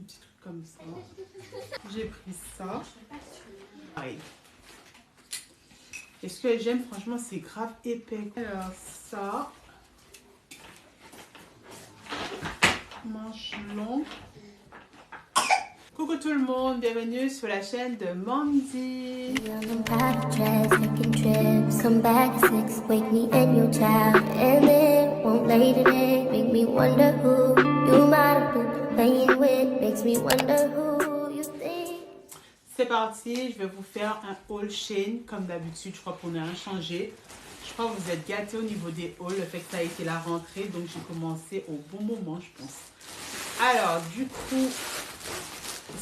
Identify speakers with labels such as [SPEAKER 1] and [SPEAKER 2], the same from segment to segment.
[SPEAKER 1] petit truc comme ça. J'ai pris ça. Pareil. Et ce que j'aime, franchement, c'est grave épais. Alors, ça. Manche longue. Coucou tout le monde, bienvenue sur la chaîne de Mandy. C'est parti, je vais vous faire un haul Shein comme d'habitude. Je crois qu'on n'a rien changé. Je crois que vous êtes gâtés au niveau des hauls, le fait que ça a été la rentrée, donc j'ai commencé au bon moment, je pense. Alors, du coup,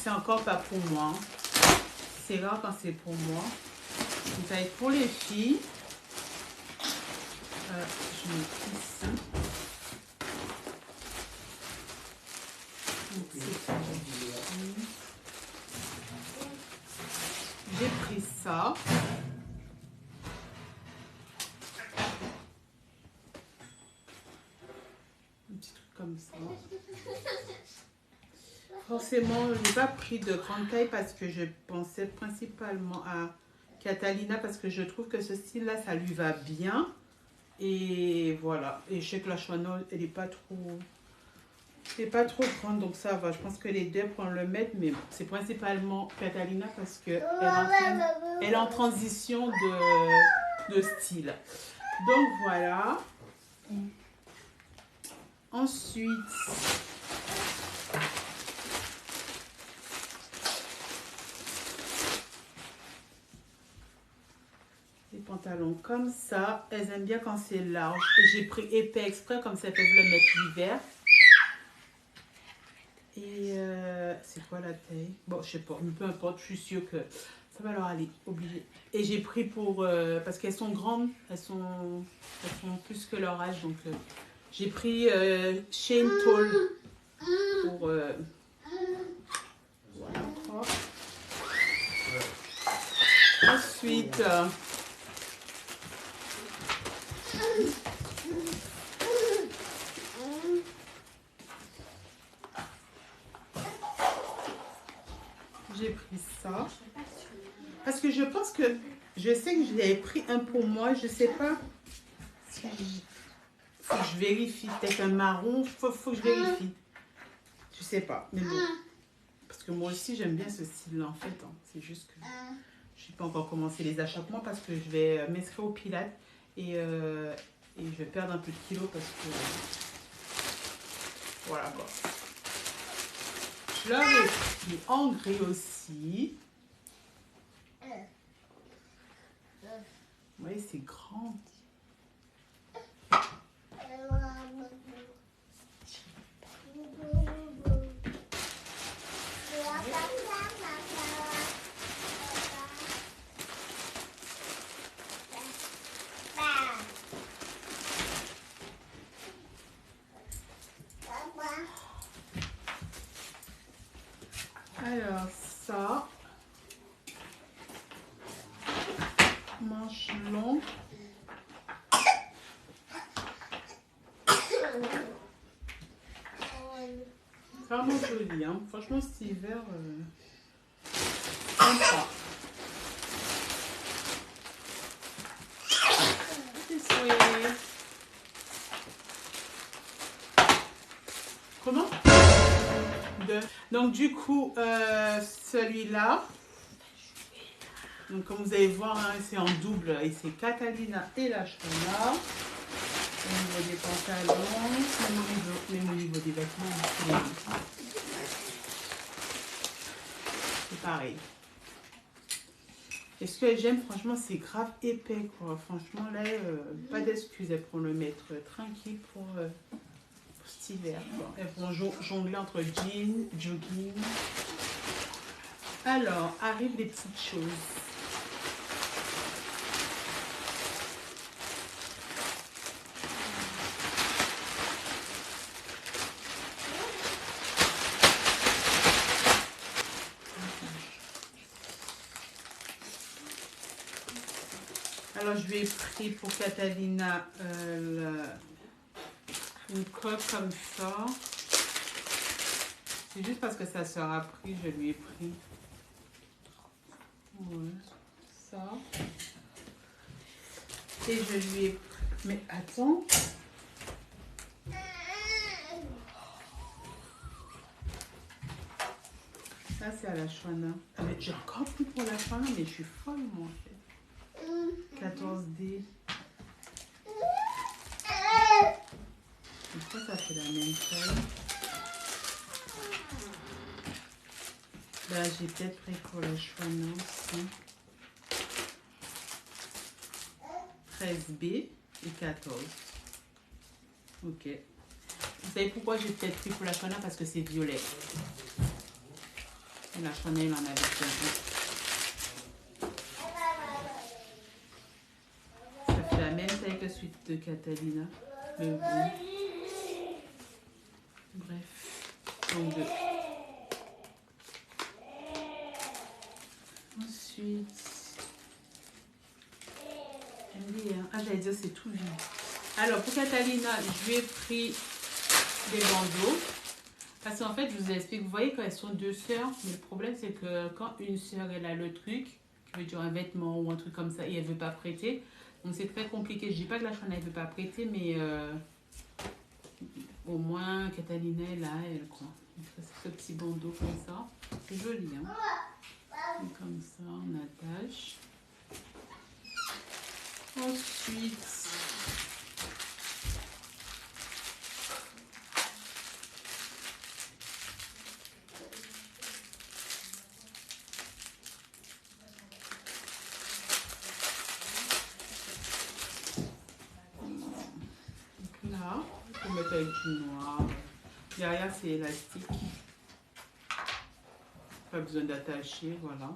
[SPEAKER 1] c'est encore pas pour moi. C'est rare quand c'est pour moi. Donc, ça va être pour les filles. Je mets ici. J'ai pris ça. Un petit truc comme ça. Forcément, je n'ai pas pris de grande taille parce que je pensais principalement à Catalina parce que je trouve que ce style-là, ça lui va bien. Et voilà. Et je sais que la Chanel, elle n'est pas trop... C'est pas trop grande, donc ça va. Je pense que les deux pourront le mettre, mais bon, c'est principalement Catalina parce que elle est en transition de style. Donc voilà. Ensuite, des pantalons comme ça. Elles aiment bien quand c'est large. Et j'ai pris épais exprès, comme ça elles peuvent le mettre l'hiver. Et c'est quoi la taille? Bon, je sais pas, mais peu importe, je suis sûre que ça va leur aller, obligé. Et j'ai pris pour, parce qu'elles sont grandes, elles sont plus que leur âge, donc j'ai pris Shein Tall pour, voilà. Ensuite, j'ai pris ça. Parce que je pense que, je sais que je l'avais pris un pour moi, je sais pas si faut que je vérifie, peut-être un marron, faut que je vérifie. Je sais pas, mais bon. Parce que moi aussi j'aime bien ce style-là en fait, hein. C'est juste que je n'ai pas encore commencé les achats pour moi parce que je vais m'inscrire au Pilates et je vais perdre un peu de kilos parce que, voilà quoi. Je l'avais pris en gris aussi. Vous voyez, c'est grand. Alors ça, manche longue. Vraiment joli, hein. Franchement cet hiver, sympa. Comment? Donc du coup, celui-là, donc comme vous allez voir, hein, c'est en double et c'est Catalina et la Shona. Au niveau des pantalons, même au niveau des vêtements, c'est pareil. Et ce que j'aime, franchement, c'est grave épais, quoi. Franchement, là, pas d'excuses pour le mettre tranquille pour cet hiver. Elles vont jongler entre jeans, jogging. Alors, arrivent les petites choses. Alors, je lui ai pris pour Catalina une coque comme ça. C'est juste parce que sa soeur a pris, je lui ai pris. Ouais, ça. Et je lui ai... Mais attends. Ça, c'est à la Chouana. J'ai encore pris pour la Chouana, mais je suis folle, moi, en fait. 14D. Pourquoi ça fait la même taille? Là, j'ai peut-être pris pour la Chouana aussi. 13B et 14. Ok. Vous savez pourquoi j'ai peut-être pris pour la Chouana? Parce que c'est violet. Et la Chouana, il en avait besoin. Ça fait la même taille que celui de Catalina. Mais bon. Bref. Donc deux. Ensuite. Ah, j'allais dire c'est tout vide. Alors pour Catalina, je lui ai pris des bandeaux. Parce qu'en fait, je vous explique, vous voyez quand elles sont deux sœurs, mais le problème c'est que quand une sœur elle a le truc, qui veut dire un vêtement ou un truc comme ça, et elle veut pas prêter, donc c'est très compliqué. Je dis pas que la Chouana elle veut pas prêter, mais au moins Catalina elle a elle quoi. Ce petit bandeau comme ça, c'est joli hein. Et comme ça on attache. Ensuite, là, il faut mettre avec du noir. Derrière, c'est élastique. Pas besoin d'attacher, voilà.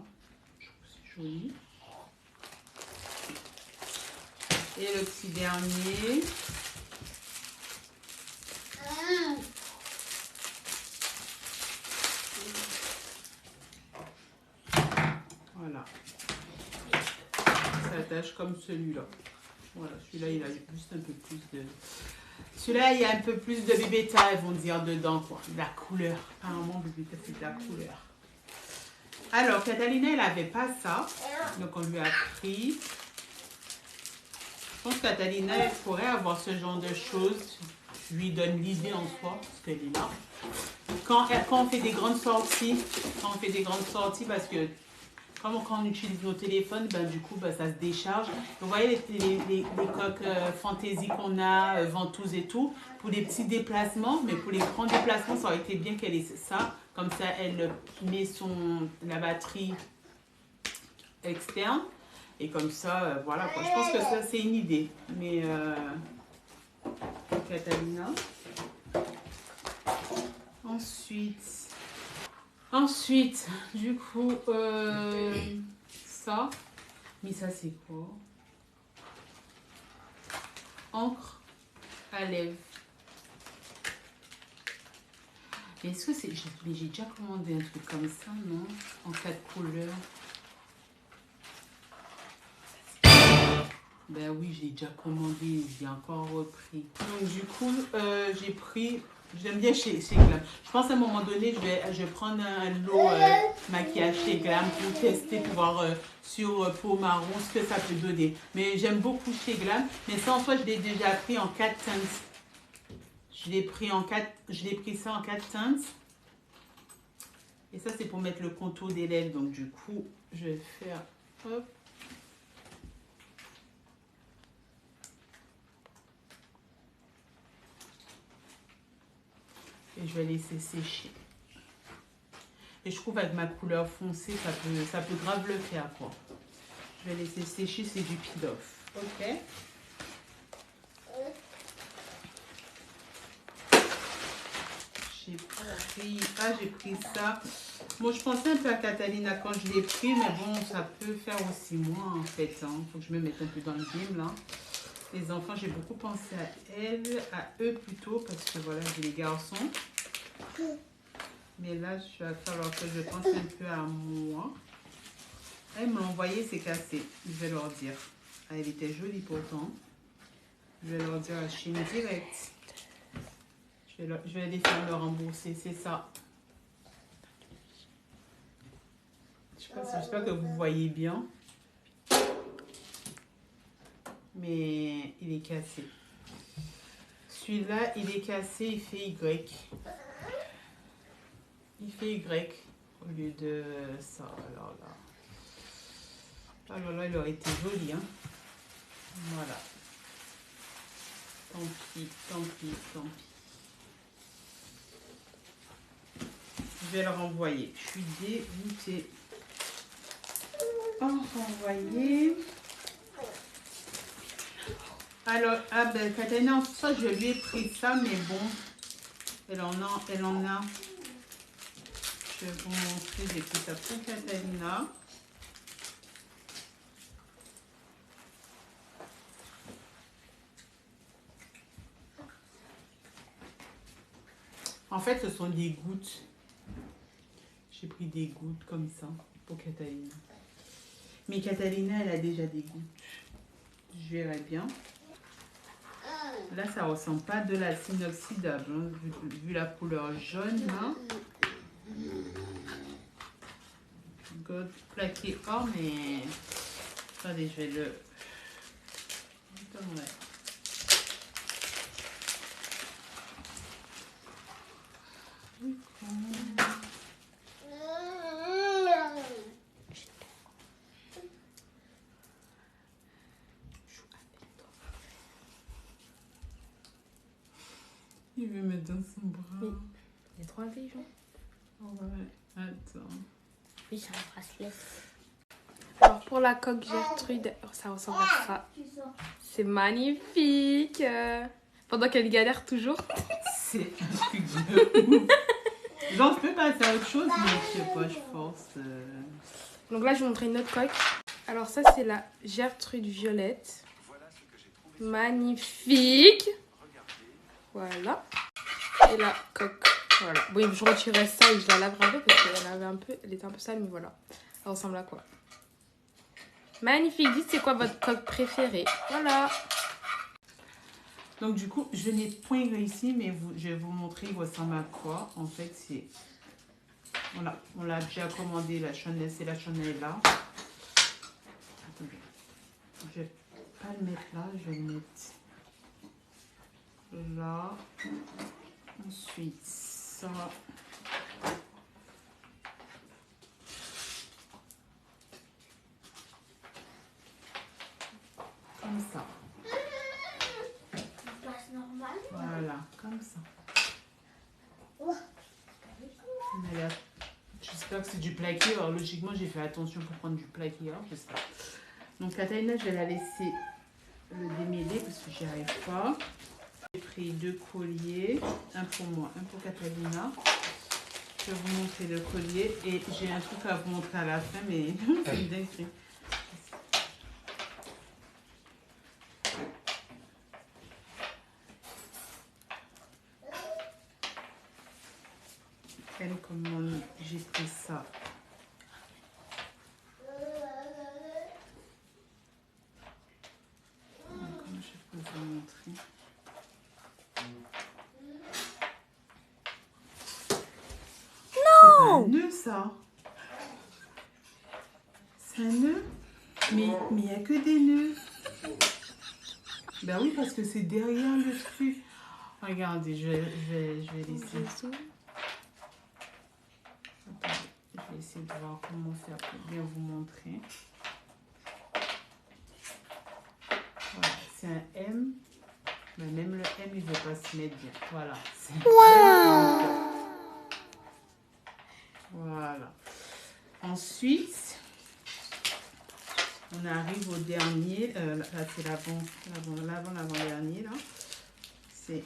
[SPEAKER 1] Je trouve que c'est joli. Et le petit dernier. Voilà. Ça attache comme celui-là. Voilà, celui-là, il a juste un peu plus de... Celui-là, il y a un peu plus de bébéta, ils vont dire, dedans, quoi. De la couleur. Apparemment, bébéta, c'est de la couleur. Alors, Catalina, elle n'avait pas ça. Donc, on lui a pris. Je pense que Catalina, elle pourrait avoir ce genre de choses. Je lui donne l'idée en soi, parce qu'elle est là. Quand on fait des grandes sorties, parce que quand on utilise nos téléphones, ben, du coup, ben, ça se décharge. Vous voyez les coques fantaisie qu'on a, ventouses et tout, pour des petits déplacements, mais pour les grands déplacements, ça aurait été bien qu'elle ait ça. Comme ça, elle met la batterie externe. Et comme ça, voilà quoi. Je pense que ça, c'est une idée. Mais, Catalina. Ensuite, du coup, ça. Mais ça, c'est quoi? Encre à lèvres. Est-ce que c'est... J'ai déjà commandé un truc comme ça, non? En 4 couleurs. Ben oui, j'ai déjà commandé, j'ai encore repris. Donc du coup, j'ai pris... J'aime bien chez Glam. Je pense à un moment donné, je vais prendre un lot maquillage chez Glam pour tester, pour voir sur peau marron ce que ça peut donner. Mais j'aime beaucoup chez Glam. Mais ça, en fait, je l'ai déjà pris en 4 teintes. Je l'ai pris ça en 4 teintes. Et ça, c'est pour mettre le contour des lèvres. Donc du coup, je vais faire... Hop. Et je vais laisser sécher. Et je trouve avec ma couleur foncée, ça peut grave le faire quoi. Je vais laisser sécher, c'est du peel-off. Ok. J'ai pris ça. Moi, je pensais un peu à Catalina quand je l'ai pris, mais bon, ça peut faire aussi moins en fait. Hein. Faut que je me mette un peu dans le game là. Les enfants, j'ai beaucoup pensé à eux plutôt, parce que voilà, j'ai les garçons. Mais là, il va falloir que je pense un peu à moi. Ils me l'ont envoyé, c'est cassé. Je vais leur dire. Ah, elle était jolie pourtant. Je vais leur dire à Chine direct. Je vais les faire le rembourser, c'est ça. J'espère que vous voyez bien. Mais il est cassé. Celui-là, il est cassé, il fait Y. Il fait Y au lieu de ça. Alors là. Alors là, il aurait été joli, hein. Voilà. Tant pis, tant pis, tant pis. Je vais le renvoyer. Je suis dégoûtée. Oh, renvoyer. Alors, ah ben, Katarina, ça, je lui ai pris ça, mais bon, elle en a. Je vais vous montrer, j'ai pris ça pour Katarina. En fait, ce sont des gouttes. J'ai pris des gouttes comme ça pour Katarina. Mais Katarina, elle a déjà des gouttes. Je verrai bien. Là, ça ressemble pas de la inoxydable, hein, vu la couleur jaune, là. God plaqué or, mais... Attendez, je vais le... Attendez. Il veut mettre dans son bras.
[SPEAKER 2] Oui. Il est trop intelligent.
[SPEAKER 1] Ouais, attends.
[SPEAKER 2] Oui, c'est un bracelet. Alors pour la coque Gertrude, ça ressemble à ça. C'est magnifique. Pendant qu'elle galère toujours.
[SPEAKER 1] C'est un truc de ouf. Genre, je peux passer à autre chose, mais je sais pas, je force.
[SPEAKER 2] Donc là, je vais vous montrer une autre coque. Alors ça, c'est la Gertrude violette. Magnifique. Voilà. Et la coque. Voilà. Bon, je retirerai ça et je la laverai un peu parce qu'elle était un peu sale, mais voilà. Ça ressemble à quoi? Magnifique. Dites, c'est quoi votre coque préférée? Voilà.
[SPEAKER 1] Donc, du coup, je n'ai point réussi, mais je vais vous montrer, il ressemble à quoi. En fait, c'est... Voilà, on l'a déjà commandé, la chandelle, c'est la chandelle là. Attendez. Je vais pas le mettre là, je vais le mettre là. Ensuite, ça. Comme ça. Voilà, comme ça. J'espère que c'est du plaqué. Alors, logiquement, j'ai fait attention pour prendre du plaqué. Alors, j'espère. Donc, Katarina, je vais la laisser le démêler parce que j'y arrive pas. J'ai pris 2 colliers. Un pour moi, un pour Katarina. Je vais vous montrer le collier. Et j'ai un truc à vous montrer à la fin, mais c'est une dinguerie. Comment j'ai pris ça. Comment je peux vous montrer. Non! C'est un nœud ça. C'est un nœud. Mais il n'y a que des nœuds. Ben oui, parce que c'est derrière le truc. Regardez, je vais laisser. Je vais essayer de voir comment faire pour bien vous montrer. Voilà, c'est un M. Mais même le M, il ne veut pas se mettre bien. Voilà. Wow. Voilà. Ensuite, on arrive au dernier. Là, c'est l'avant-dernier. Là. C'est...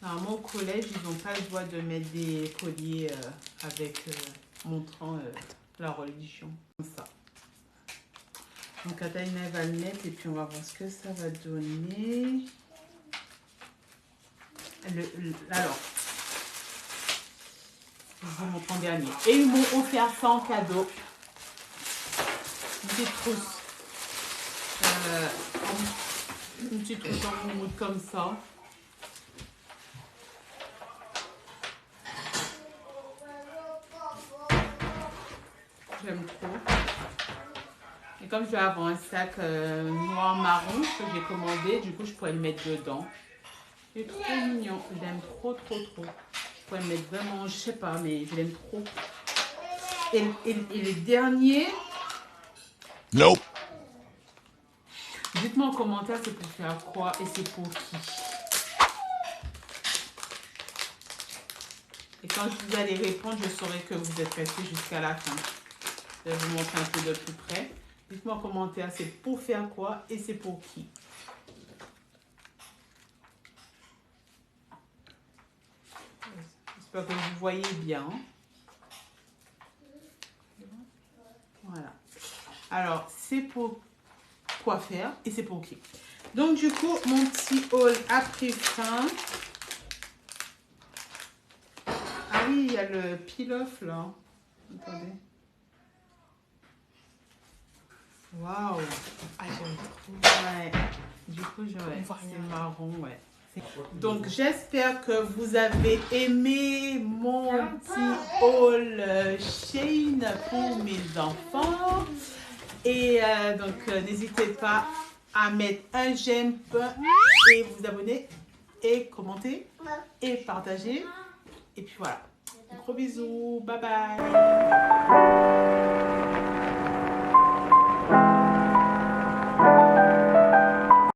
[SPEAKER 1] Normalement, au collège, ils n'ont pas le droit de mettre des colliers montrant la religion. Comme ça. Donc, Katarina va le mettre et puis on va voir ce que ça va donner. Alors, Je vous montre en dernier. Et ils m'ont offert ça en cadeau. Une petite trousse. Une petite trousse en moumoute comme ça. J'aime trop. Et comme je vais avoir un sac noir marron que j'ai commandé, du coup je pourrais le mettre dedans. C'est trop mignon. Je l'aime trop, trop, trop. Je pourrais le mettre vraiment, je sais pas, mais je l'aime trop. Et le dernier.
[SPEAKER 3] Nope.
[SPEAKER 1] Dites-moi en commentaire c'est pour faire quoi et c'est pour qui. Et quand vous allez répondre, je saurai que vous êtes restés jusqu'à la fin. Je vais vous montrer un peu de plus près. Dites-moi en commentaire c'est pour faire quoi et c'est pour qui. J'espère que vous voyez bien. Voilà. Alors, c'est pour quoi faire et c'est pour qui. Donc, du coup, mon petit haul a pris fin. Ah oui, il y a le peel-off là. Attendez. Waouh.
[SPEAKER 2] Ah, j'aime trop.
[SPEAKER 1] Ouais. Du coup, c'est marron, ouais. Donc, j'espère que vous avez aimé mon petit haul Shein pour mes enfants. Et donc, n'hésitez pas à mettre un j'aime et vous abonner et commenter et partager. Et puis voilà. Gros bisous. Bye bye.